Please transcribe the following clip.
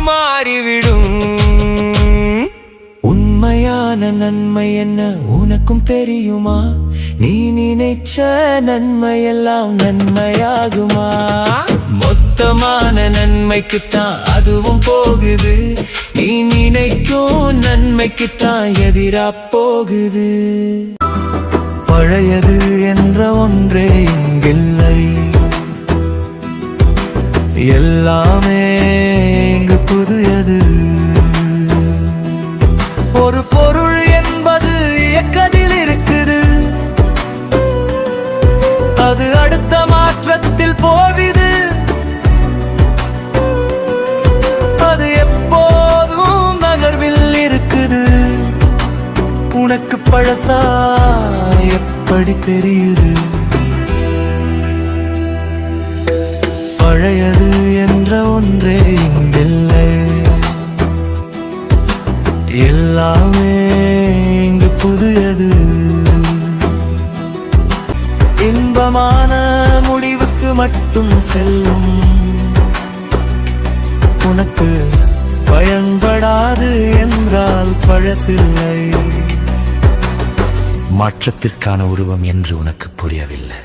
மாறிவிடும். உண்மையான நன்மை என்ன உனக்கும் தெரியுமா? நீ நினைச்ச நன்மையெல்லாம் நன்மையாகுமா? மொத்தமான நன்மைக்குத்தான் அதுவும் போகுது. நீ நினைக்கும் நன்மைக்குத்தான் எதிரா போகுது. பழையது என்ற ஒன்றே இங்கில்லை, எல்லாமே இங்கு புதியது. ஒரு பொருள் என்பது இயக்கத்தில் இருக்குது, அது அடுத்த மாற்றத்தில் போகுது. அது எப்போதும் நகர்வில் இருக்குது. உனக்கு பழசா எப்படி தெரியுது? பழையது என்ற ஒன்றே இங்கில்லை, எல்லாமே இங்கு புதியது. இன்பமான முடிவுக்கு மட்டும் செல்லும், உனக்கு பயன்படாது என்றால் பழசில்லை. மாற்றத்திற்கான உருவம் என்று உனக்கு புரியவில்லை.